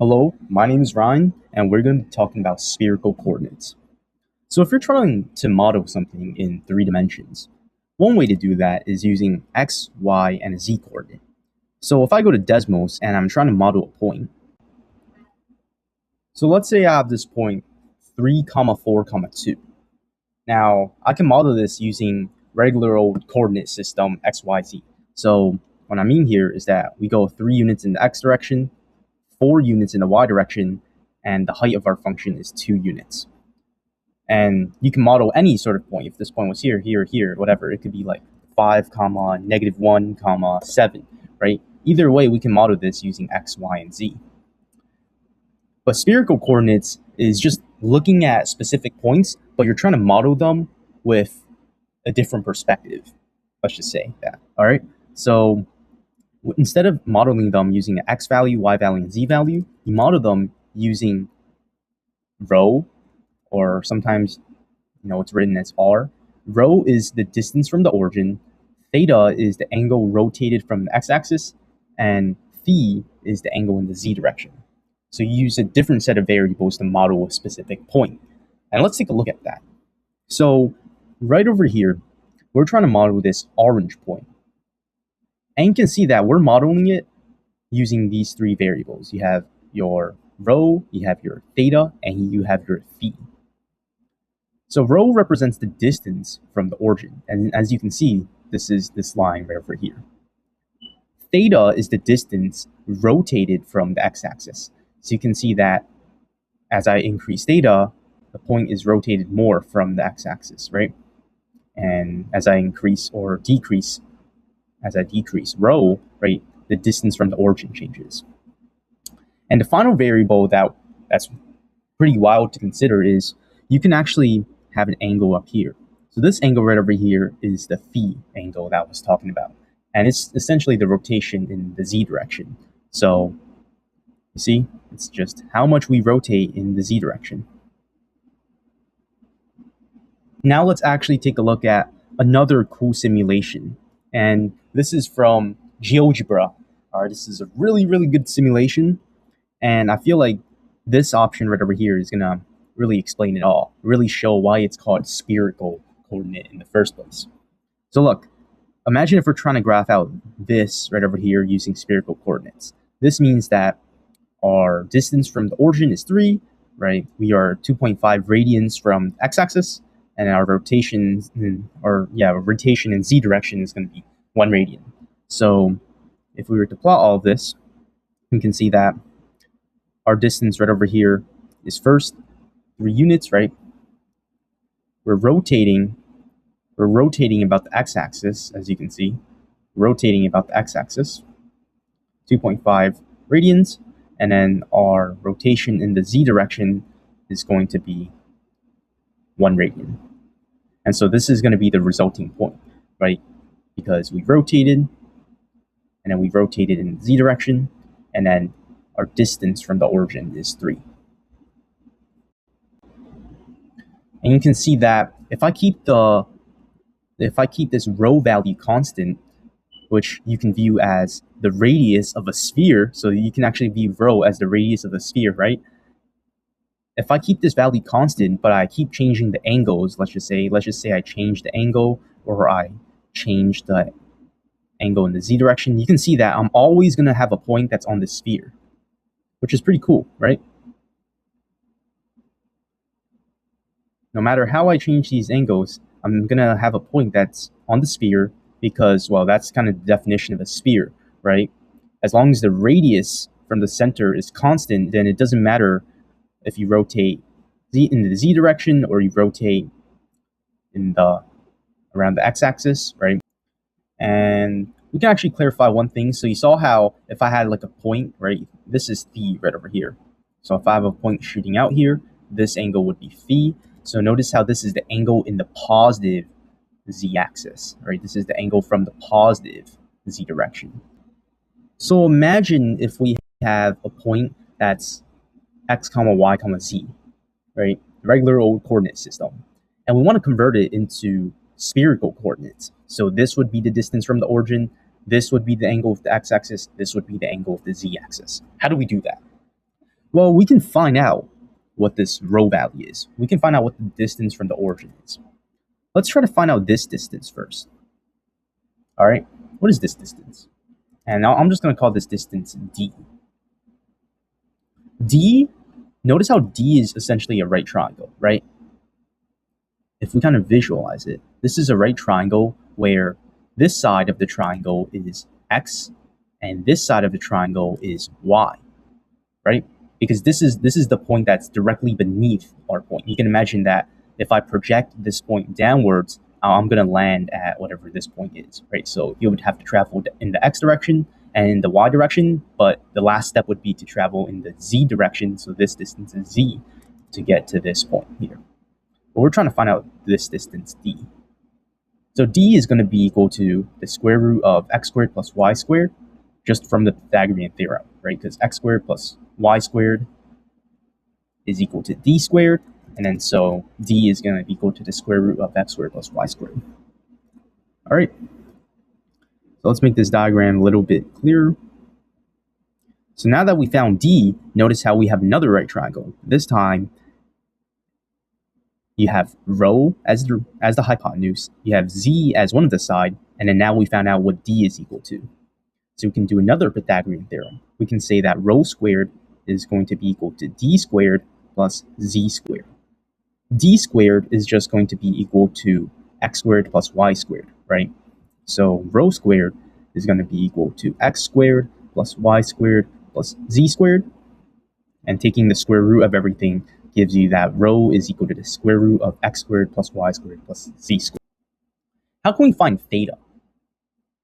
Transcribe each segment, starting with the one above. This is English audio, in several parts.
Hello, my name is Ryan, and we're going to be talking about spherical coordinates. So if you're trying to model something in 3 dimensions, one way to do that is using x, y, and a z coordinate. So if I go to Desmos and I'm trying to model a point, so let's say I have this point 3, 4, 2. Now, I can model this using regular old coordinate system x, y, z. So what I mean here is that we go 3 units in the x direction, 4 units in the y direction, and the height of our function is 2 units. And you can model any sort of point. If this point was here, here, here, whatever, it could be like 5, -1, 7, right? Either way, we can model this using x, y, and z. But spherical coordinates is just looking at specific points, but you're trying to model them with a different perspective. Let's just say that, all right? So instead of modeling them using an x value, y value, and z value, you model them using rho, or sometimes it's written as r. Rho is the distance from the origin, theta is the angle rotated from the x-axis, and phi is the angle in the z direction. So you use a different set of variables to model a specific point. And let's take a look at that. So right over here, we're trying to model this orange point. And you can see that we're modeling it using these 3 variables. You have your rho, you have your theta, and you have your phi. So rho represents the distance from the origin. And as you can see, this is this line right over here. Theta is the distance rotated from the x-axis. So you can see that as I increase theta, the point is rotated more from the x-axis, right? And as I increase or decrease, as I decrease rho, right, the distance from the origin changes. And the final variable that's pretty wild to consider is you can actually have an angle up here. So this angle right over here is the phi angle that I was talking about. And it's essentially the rotation in the z direction. So you see, it's just how much we rotate in the z direction. Now let's actually take a look at another cool simulation. And this is from GeoGebra. All right, this is a really, really good simulation. And I feel like this option right over here is going to really explain it all, really show why it's called spherical coordinate in the first place. So look, imagine if we're trying to graph out this right over here using spherical coordinates. This means that our distance from the origin is 3, right? We are 2.5 radians from x-axis, and our rotation in z direction is going to be 1 radian. So if we were to plot all of this, we can see that our distance right over here is first 3 units, right? We're rotating about the x-axis, as you can see, rotating about the x-axis, 2.5 radians, and then our rotation in the z direction is going to be 1 radian. And so this is going to be the resulting point, right? Because we rotated, and then we rotated in the z direction, and then our distance from the origin is 3. And you can see that if I keep this rho value constant, which you can view as the radius of a sphere, so you can actually view rho as the radius of a sphere, right? If I keep this value constant, but I keep changing the angles, let's just say I change the angle, or I change the angle in the z direction, you can see that I'm always going to have a point that's on the sphere, which is pretty cool, right? No matter how I change these angles, I'm going to have a point that's on the sphere because, well, that's kind of the definition of a sphere, right? As long as the radius from the center is constant, then it doesn't matter if you rotate in the z direction or you rotate around the x-axis, right? And we can actually clarify one thing. So you saw how if I had like a point, right? This is phi right over here. So if I have a point shooting out here, this angle would be phi. So notice how this is the angle in the positive z-axis, right? This is the angle from the positive z direction. So imagine if we have a point that's x, y, z, right? Regular old coordinate system. And we want to convert it into spherical coordinates. So this would be the distance from the origin, this would be the angle of the x-axis, this would be the angle of the z-axis. How do we do that? Well, we can find out what this rho value is. We can find out what the distance from the origin is. Let's try to find out this distance first. All right, what is this distance? And now I'm just going to call this distance d. D, notice how D is essentially a right triangle, right? If we kind of visualize it, this is a right triangle where this side of the triangle is x and this side of the triangle is y, right? Because this is the point that's directly beneath our point. You can imagine that if I project this point downwards, I'm going to land at whatever this point is, right? So you would have to travel in the x direction and in the y direction, but the last step would be to travel in the z direction, so this distance is z, to get to this point here. But we're trying to find out this distance d. So d is going to be equal to the square root of x squared plus y squared, just from the Pythagorean theorem, right? Because x squared plus y squared is equal to d squared, and then so d is going to be equal to the square root of x squared plus y squared. All right, so let's make this diagram a little bit clearer. So now that we found d, notice how we have another right triangle. This time, you have rho as the hypotenuse, you have z as one of the side, and then now we found out what d is equal to. So we can do another Pythagorean theorem. We can say that rho squared is going to be equal to d squared plus z squared. D squared is just going to be equal to x squared plus y squared, right? So rho squared is going to be equal to x squared plus y squared plus z squared. And taking the square root of everything gives you that rho is equal to the square root of x squared plus y squared plus z squared. How can we find theta?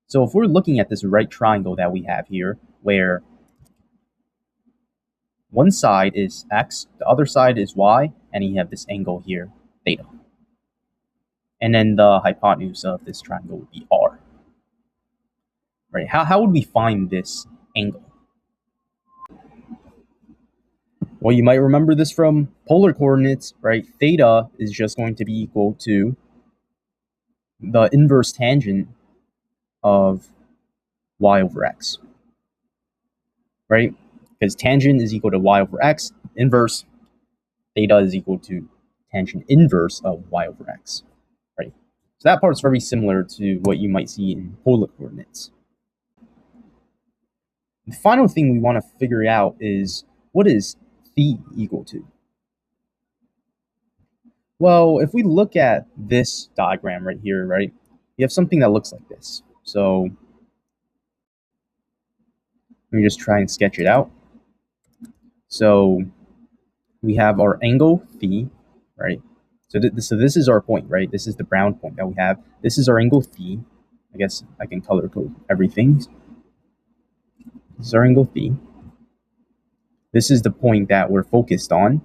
So if we're looking at this right triangle that we have here, where one side is x, the other side is y, and you have this angle here, theta. And then the hypotenuse of this triangle would be r. Right? How would we find this angle? Well, you might remember this from polar coordinates, right? Theta is just going to be equal to the inverse tangent of y over x, right? Because tangent is equal to y over x, inverse, theta is equal to tangent inverse of y over x, right? So that part is very similar to what you might see in polar coordinates. The final thing we want to figure out is, what is phi equal to? Well, if we look at this diagram right here, right, you have something that looks like this. So let me just try and sketch it out. So we have our angle phi, right? So this is our point, right? This is the brown point that we have. This is our angle phi. I guess I can color code everything. This is our angle phi. This is the point that we're focused on.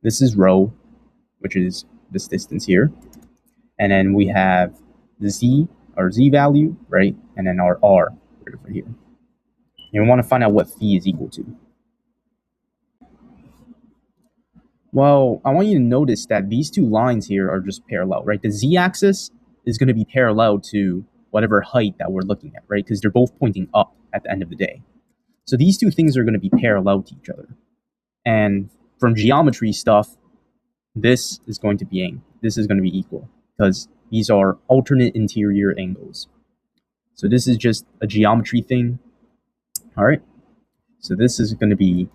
This is rho, which is this distance here. And then we have the z, our z value, right? And then our r right over here. And we want to find out what phi is equal to. Well, I want you to notice that these two lines here are just parallel, right? The z-axis is going to be parallel to whatever height that we're looking at, right? Because they're both pointing up at the end of the day. So these two things are going to be parallel to each other. And from geometry stuff, this is going to be equal, because these are alternate interior angles. So this is just a geometry thing. All right. So this is going to be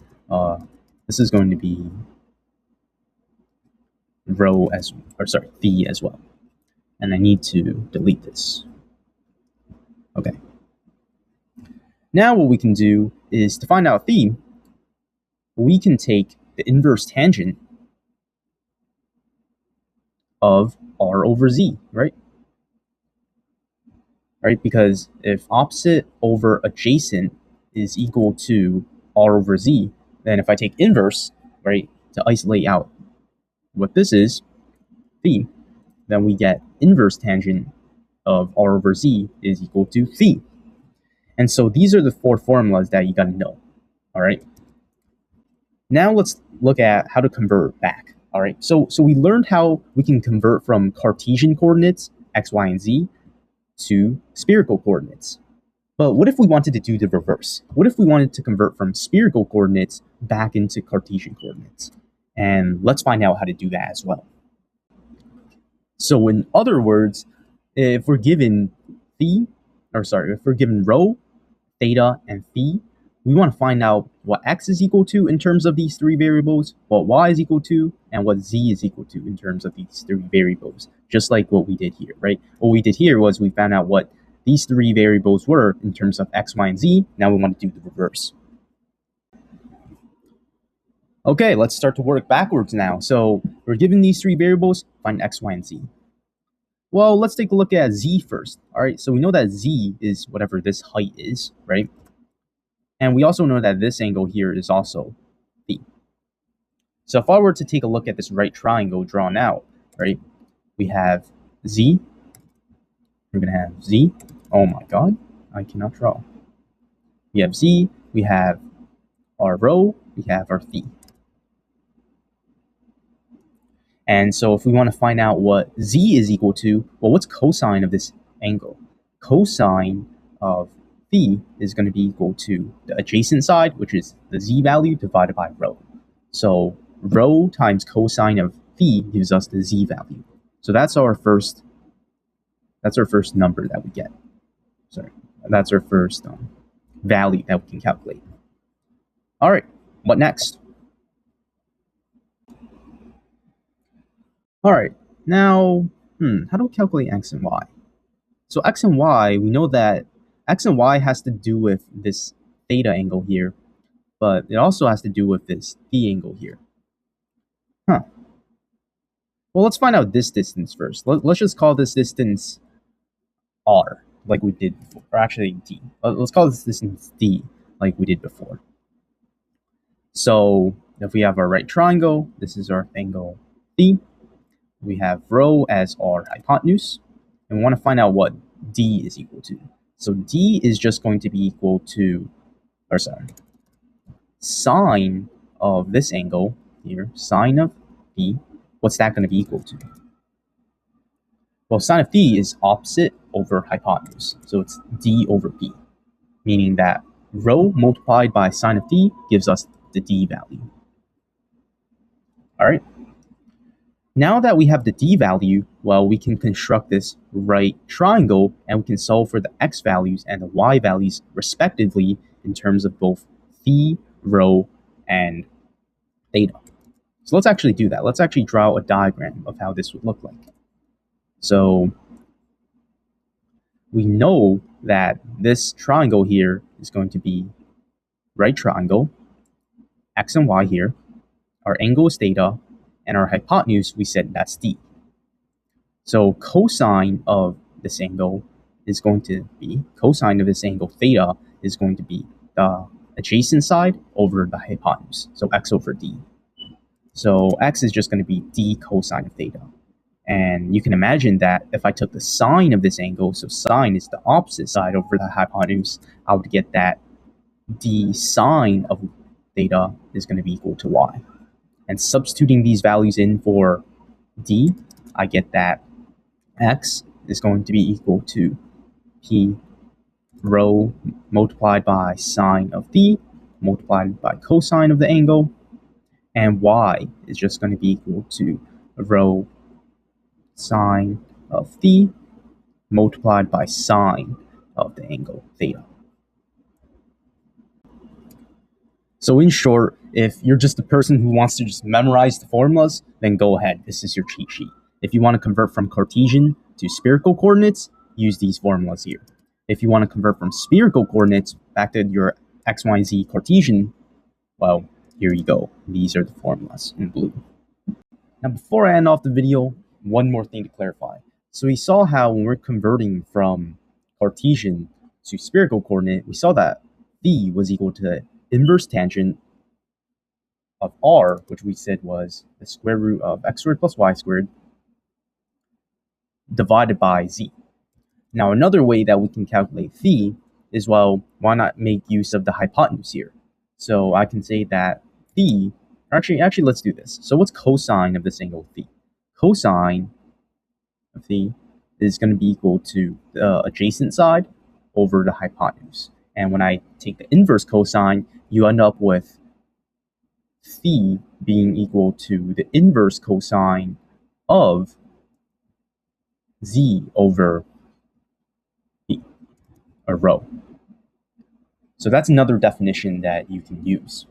rho phi as well. And I need to delete this. Okay. Now what we can do is, to find out phi, we can take the inverse tangent of r over z, right? Right, because if opposite over adjacent is equal to r over z, then if I take inverse, right, to isolate out what this is, phi, then we get inverse tangent of r over z is equal to phi. And so these are the four formulas that you got to know. All right. Now let's look at how to convert back. All right. So we learned how we can convert from Cartesian coordinates, x, y, and z, to spherical coordinates. But what if we wanted to do the reverse? What if we wanted to convert from spherical coordinates back into Cartesian coordinates? And let's find out how to do that as well. So in other words, if we're given if we're given rho, theta, and phi, we want to find out what x is equal to in terms of these three variables, what y is equal to, and what z is equal to in terms of these three variables, just like what we did here, right? What we did here was we found out what these three variables were in terms of x, y, and z. Now we want to do the reverse. Okay, let's start to work backwards now. So we're given these three variables, find x, y, and z. Well, let's take a look at z first. All right, so we know that z is whatever this height is, right? And we also know that this angle here is also phi. So if I were to take a look at this right triangle drawn out, right, we have z. We're going to have z. Oh my god, I cannot draw. We have z, we have our rho, we have our phi. And so if we want to find out what z is equal to, well, what's cosine of this angle? Cosine of phi is going to be equal to the adjacent side, which is the z value, divided by rho. So rho times cosine of phi gives us the z value. So that's our first number that we get. Sorry, that's our first value that we can calculate. All right, what next? All right, now, how do we calculate x and y? So x and y, we know that x and y has to do with this theta angle here, but it also has to do with this phi angle here. Well, let's find out this distance first. Let's just call this distance r, like we did before, or actually d. Let's call this distance d, like we did before. So if we have our right triangle, this is our angle phi. We have rho as our hypotenuse, and we want to find out what d is equal to. So d is just going to be equal to, sine of this angle here, sine of phi. What's that going to be equal to? Well, sine of phi is opposite over hypotenuse, so it's d over p, meaning that rho multiplied by sine of phi gives us the d value. All right. Now that we have the d value, well, we can construct this right triangle and we can solve for the x values and the y values respectively in terms of both phi, rho, and theta. So let's actually do that. Let's actually draw a diagram of how this would look like. So we know that this triangle here is going to be right triangle, x and y here, our angle is theta, and our hypotenuse, we said that's d. So cosine of this angle is going to be, cosine of this angle theta is going to be the adjacent side over the hypotenuse, so x over d. So x is just going to be d cosine of theta. And you can imagine that if I took the sine of this angle, so sine is the opposite side over the hypotenuse, I would get that d sine of theta is going to be equal to y. And substituting these values in for d, I get that x is going to be equal to p rho multiplied by sine of phi multiplied by cosine of the angle, and y is just going to be equal to rho sine of phi multiplied by sine of the angle theta. So in short, if you're just a person who wants to just memorize the formulas, then go ahead, this is your cheat sheet. If you want to convert from Cartesian to spherical coordinates, use these formulas here. If you want to convert from spherical coordinates back to your x, y, and z Cartesian, well, here you go. These are the formulas in blue. Now, before I end off the video, one more thing to clarify. So we saw how when we're converting from Cartesian to spherical coordinate, we saw that phi was equal to the inverse tangent of r, which we said was the square root of x squared plus y squared, divided by z. Now, another way that we can calculate phi is, well, why not make use of the hypotenuse here? So I can say that phi, actually, let's do this. So what's cosine of this angle phi? Cosine of phi is going to be equal to the adjacent side over the hypotenuse. And when I take the inverse cosine, you end up with phi being equal to the inverse cosine of z over p, or rho. So that's another definition that you can use.